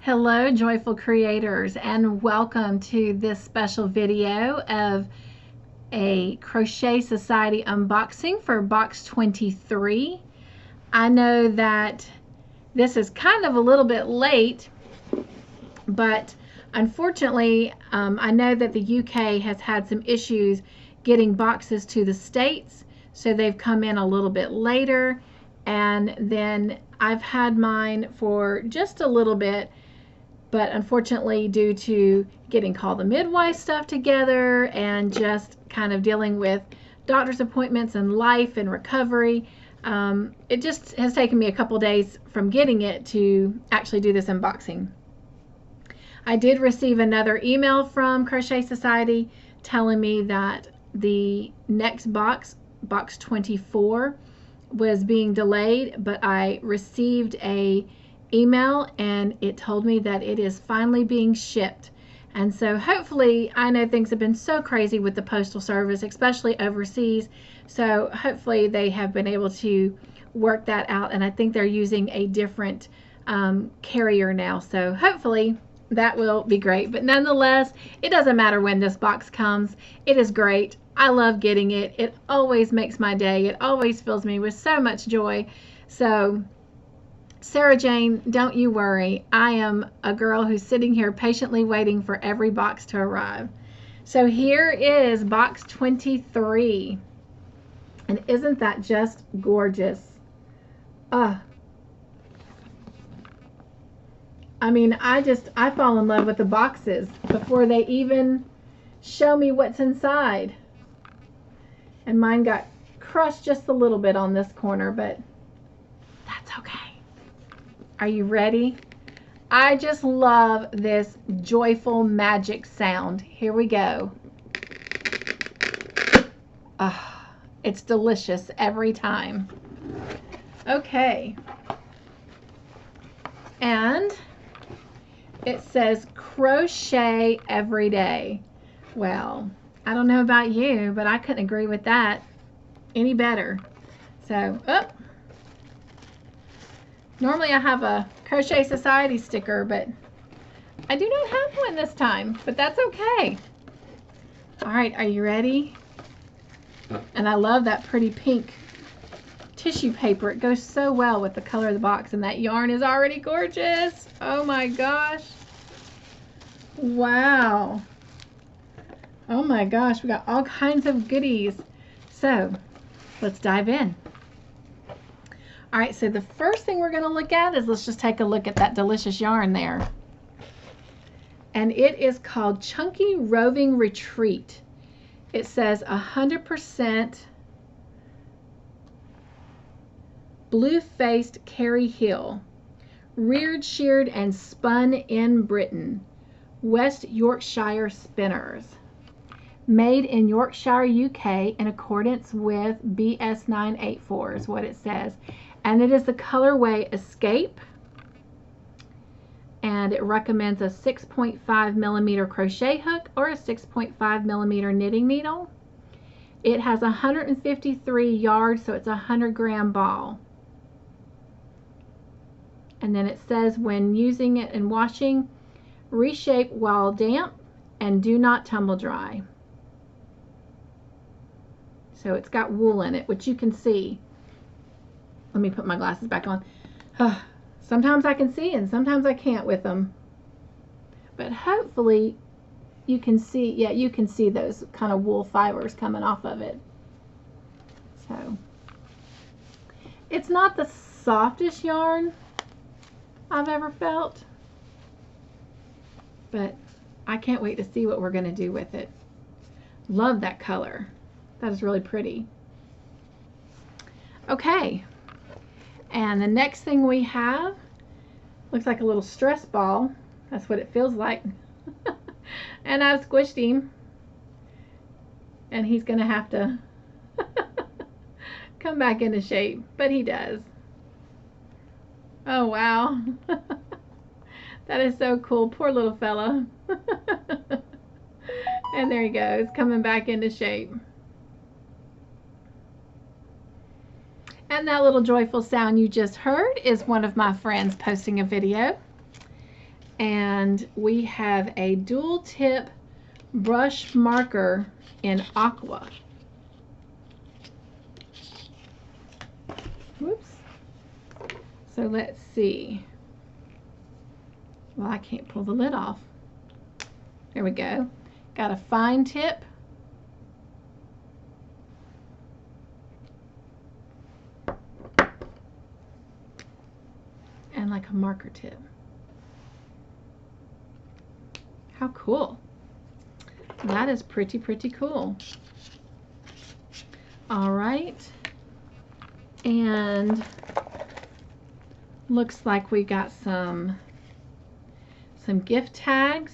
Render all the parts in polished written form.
Hello, joyful creators, and welcome to this special video of a Crochet Society unboxing for box 23. I know that this is kind of a little bit late, but unfortunately, I know that the UK has had some issues getting boxes to the States, so they've come in a little bit later, and then I've had mine for just a little bit. But unfortunately, due to getting call the midwife stuff together and just kind of dealing with doctor's appointments and life and recovery, it just has taken me a couple days from getting it to actually do this unboxing. I did receive another email from Crochet Society telling me that the next box, box 24, was being delayed, but I received a email and it told me that it is finally being shipped. And so hopefully, I know things have been so crazy with the postal service, especially overseas, so hopefully they have been able to work that out, and I think they're using a different carrier now, so hopefully that will be great. But nonetheless, it doesn't matter when this box comes. It is great. I love getting it. It always makes my day. It always fills me with so much joy. So Sarah Jane, don't you worry. I am a girl who's sitting here patiently waiting for every box to arrive. So here is box 23. And isn't that just gorgeous? I mean, I fall in love with the boxes before they even show me what's inside. And mine got crushed just a little bit on this corner, but that's okay. Are you ready? I just love this joyful magic sound. Here we go. It's delicious every time. Okay. And it says crochet every day. Well, I don't know about you, but I couldn't agree with that any better. So, normally I have a Crochet Society sticker, but I do not have one this time, but that's okay. All right, are you ready? And I love that pretty pink tissue paper. It goes so well with the color of the box, and that yarn is already gorgeous. Oh my gosh. Wow. Oh my gosh, we got all kinds of goodies. So let's dive in. All right, so the first thing we're going to look at is, let's just take a look at that delicious yarn there. And it is called Chunky Roving Retreat. It says 100% blue-faced Carrie Hill, reared, sheared, and spun in Britain, West Yorkshire spinners. Made in Yorkshire, UK, in accordance with BS 984 is what it says. And it is the colorway Escape, and it recommends a 6.5 millimeter crochet hook or a 6.5 millimeter knitting needle. It has 153 yards, so it's a 100-gram ball. And then it says, when using it and washing, reshape while damp and do not tumble dry. So it's got wool in it, which you can see. Let me put my glasses back on. Sometimes I can see and sometimes I can't with them. But hopefully you can see, yeah, you can see those kind of wool fibers coming off of it. So it's not the softest yarn I've ever felt, but I can't wait to see what we're going to do with it. Love that color. That is really pretty. Okay. And the next thing we have looks like a little stress ball. That's what it feels like. And I've squished him. And he's going to have to come back into shape. But he does. Oh, wow. That is so cool. Poor little fella. And there he goes, coming back into shape. And that little joyful sound you just heard is one of my friends posting a video. And we have a dual tip brush marker in aqua. Whoops. So let's see. Well, I can't pull the lid off. There we go. Got a fine tip. And like a marker tip. How cool. That is pretty cool. All right. And looks like we got some gift tags.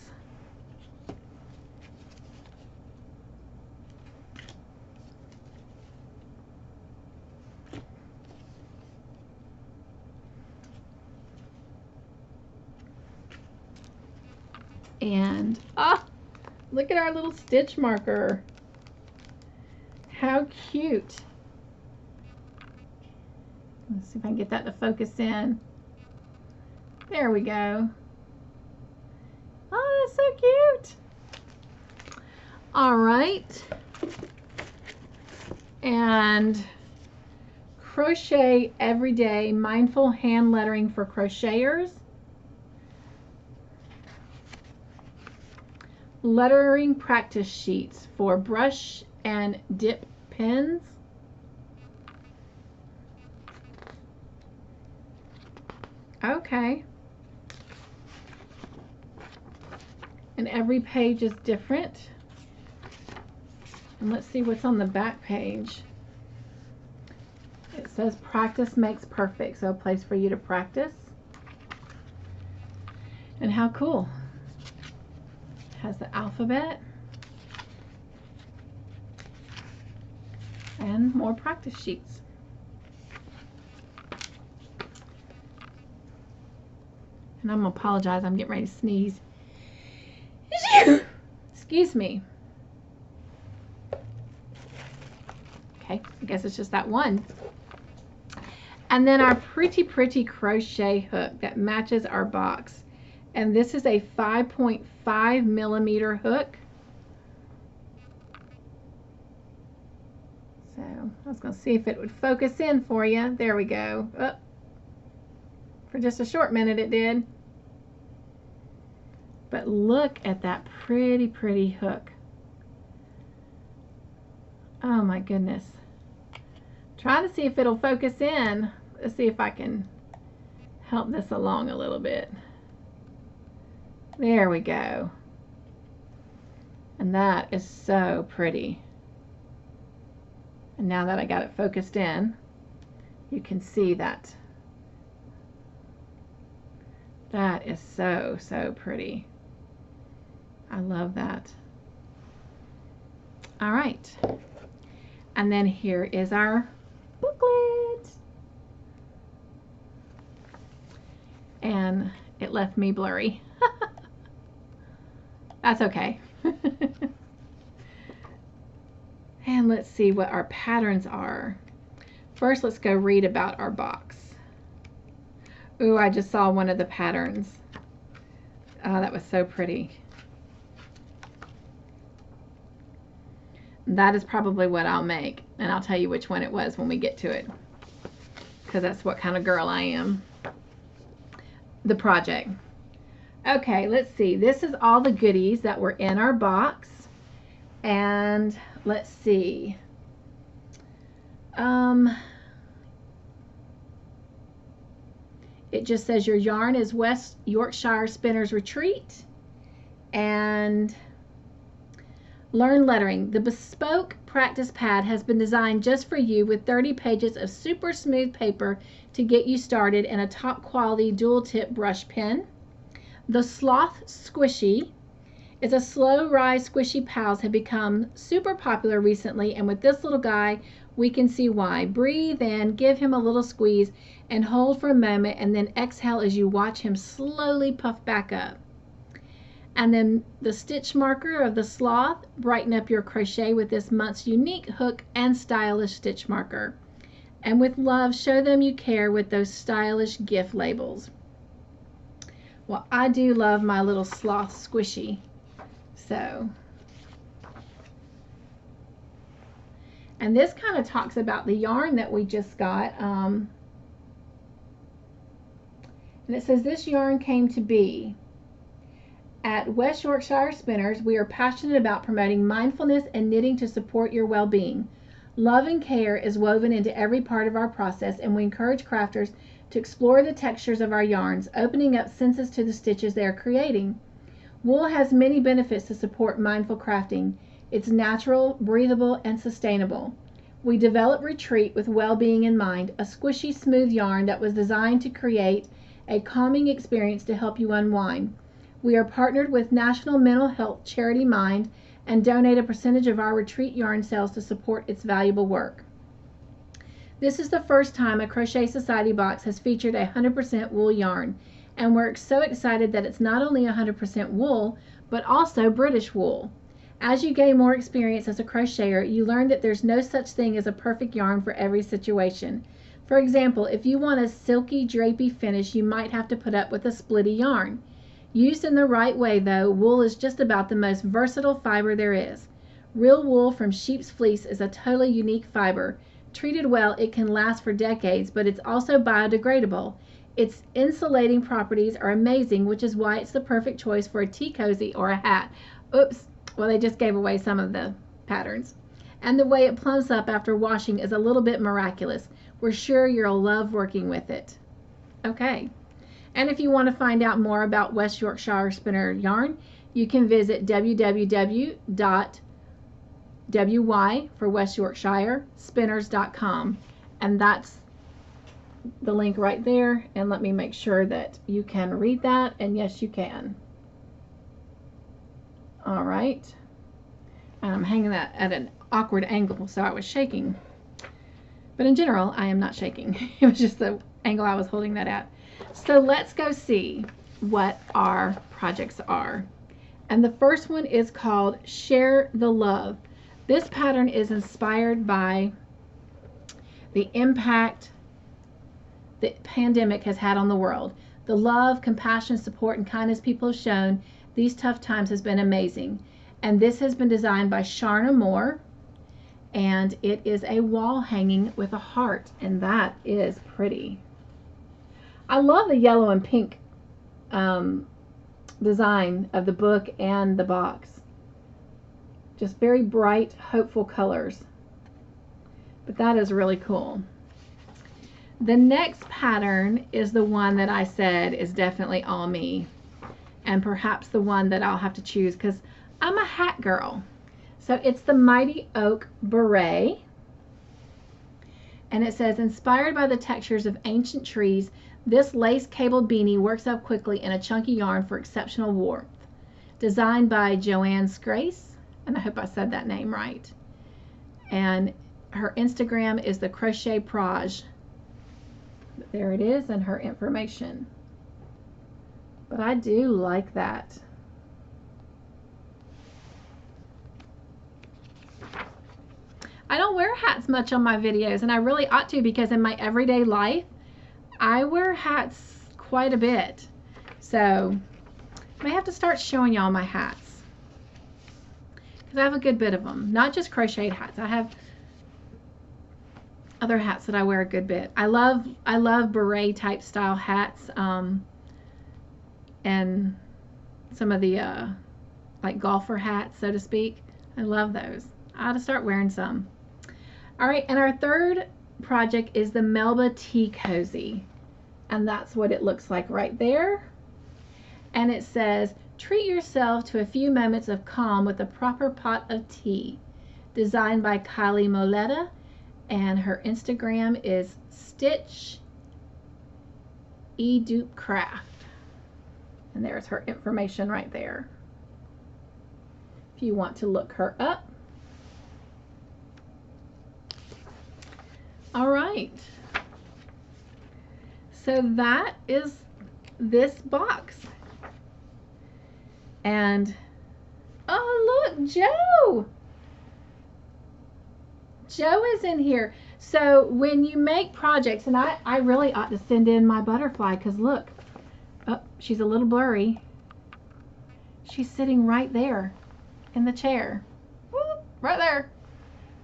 And look at our little stitch marker. How cute. Let's see if I can get that to focus in. There we go. Oh, that's so cute. All right. And Crochet Everyday Mindful Hand Lettering for Crocheters. Lettering practice sheets for brush and dip pens. Okay. And every page is different. And let's see what's on the back page. It says practice makes perfect, so a place for you to practice. And how cool. It has the alphabet. And more practice sheets. And I'm going to apologize, I'm getting ready to sneeze. Excuse me. Okay, I guess it's just that one. And then our pretty crochet hook that matches our box. And this is a 5.5 millimeter hook. So I was going to see if it would focus in for you. There we go. Oh, for just a short minute it did. But look at that pretty hook. Oh my goodness. Trying to see if it'll focus in. Let's see if I can help this along a little bit. There we go. And that is so pretty. And now that I got it focused in, you can see that. That is so pretty. I love that. All right. And then here is our booklet. And it left me blurry. That's okay. And let's see what our patterns are. First, let's go read about our box. Ooh, I just saw one of the patterns. Oh, that was so pretty. That is probably what I'll make, and I'll tell you which one it was when we get to it, because that's what kind of girl I am. The project. Okay, let's see. This is all the goodies that were in our box, and let's see. It just says your yarn is West Yorkshire Spinner's Retreat, and learn lettering. The bespoke practice pad has been designed just for you with 30 pages of super smooth paper to get you started and a top quality dual tip brush pen. The Sloth Squishy is a slow rise squishy pals have become super popular recently, and with this little guy we can see why. Breathe in, give him a little squeeze, and hold for a moment, and then exhale as you watch him slowly puff back up. And then the stitch marker of the Sloth, brighten up your crochet with this month's unique hook and stylish stitch marker. And with love, show them you care with those stylish gift labels. Well, I do love my little sloth squishy. So, and this kind of talks about the yarn that we just got. And it says, this yarn came to be. At West Yorkshire Spinners, we are passionate about promoting mindfulness and knitting to support your well-being. Love and care is woven into every part of our process, and we encourage crafters to explore the textures of our yarns, opening up senses to the stitches they are creating. Wool has many benefits to support mindful crafting. It's natural, breathable, and sustainable. We developed Retreat with well-being in mind, a squishy, smooth yarn that was designed to create a calming experience to help you unwind. We are partnered with National Mental Health Charity Mind and donate a percentage of our Retreat yarn sales to support its valuable work. This is the first time a Crochet Society box has featured 100% wool yarn, and we're so excited that it's not only 100% wool, but also British wool. As you gain more experience as a crocheter, you learn that there's no such thing as a perfect yarn for every situation. For example, if you want a silky, drapey finish, you might have to put up with a splitty yarn. Used in the right way, though, wool is just about the most versatile fiber there is. Real wool from sheep's fleece is a totally unique fiber. Treated well, it can last for decades, but it's also biodegradable. Its insulating properties are amazing, which is why it's the perfect choice for a tea cozy or a hat. Oops, well, they just gave away some of the patterns. And the way it plumps up after washing is a little bit miraculous. We're sure you'll love working with it. Okay. And if you want to find out more about West Yorkshire Spinner yarn, you can visit www.wy for West Yorkshire spinners.com, and that's the link right there. And let me make sure that you can read that, and yes, you can. All right, and I'm hanging that at an awkward angle, so I was shaking, but in general I am not shaking. It was just the angle I was holding that at. So let's go see what our projects are. And the first one is called Share the Love. This pattern is inspired by the impact the pandemic has had on the world. The love, compassion, support, and kindness people have shown these tough times has been amazing. And this has been designed by Sharna Moore, and it is a wall hanging with a heart, and that is pretty. I love the yellow and pink design of the book and the box. Just very bright, hopeful colors. But that is really cool. The next pattern is the one that I said is definitely all me, and perhaps the one that I'll have to choose because I'm a hat girl. So it's the Mighty Oak Beret, and it says, inspired by the textures of ancient trees, this lace cabled beanie works up quickly in a chunky yarn for exceptional warmth. Designed by Joanne Scrace, and I hope I said that name right. And her Instagram is the Crochet Proj. But there it is, and her information. But I do like that. I don't wear hats much on my videos, and I really ought to, because in my everyday life I wear hats quite a bit. So I may have to start showing y'all my hats, because I have a good bit of them. Not just crocheted hats. I have other hats that I wear a good bit. I love beret type style hats, and some of the like golfer hats, so to speak. I love those. I ought to start wearing some. All right, and our third project is the Melba Tea Cozy, and that's what it looks like right there. And it says, treat yourself to a few moments of calm with a proper pot of tea. Designed by Kylie Moletta, and her Instagram is Stitch Dupe Craft, and there's her information right there if you want to look her up. All right, so that is this box. And oh, look, Joe is in here. So when you make projects, and I really ought to send in my butterfly, because look, Oh, she's a little blurry. She's sitting right there in the chair. Whoop, right there.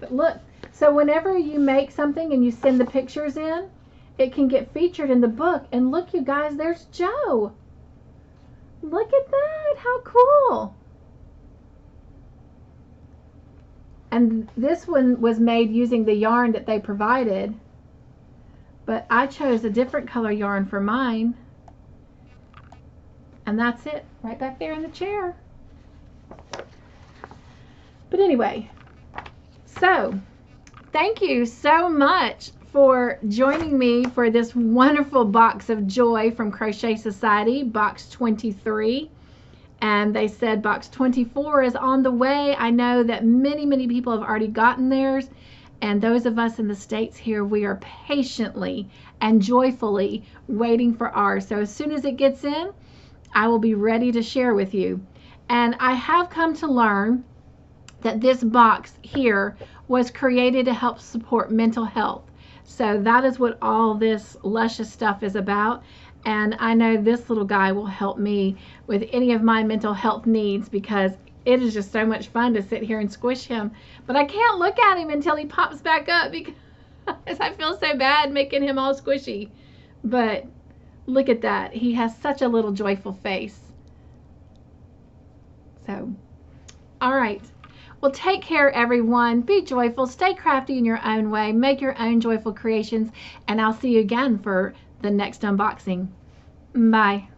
But look, so whenever you make something and you send the pictures in, it can get featured in the book. And look, you guys, there's Joe. Look at that. How cool. And this one was made using the yarn that they provided. But I chose a different color yarn for mine. And that's it, right back there in the chair. But anyway, so thank you so much for joining me for this wonderful box of joy from Crochet Society, box 23. And they said box 24 is on the way. I know that many people have already gotten theirs. And those of us in the States here, we are patiently and joyfully waiting for ours. So as soon as it gets in, I will be ready to share with you. And I have come to learn that this box here was created to help support mental health. So that is what all this luscious stuff is about. And I know this little guy will help me with any of my mental health needs, because it is just so much fun to sit here and squish him. But I can't look at him until he pops back up because I feel so bad making him all squishy. But look at that. He has such a little joyful face. So, all right. Well, take care, everyone. Be joyful. Stay crafty in your own way. Make your own joyful creations. And I'll see you again for the next unboxing. Bye.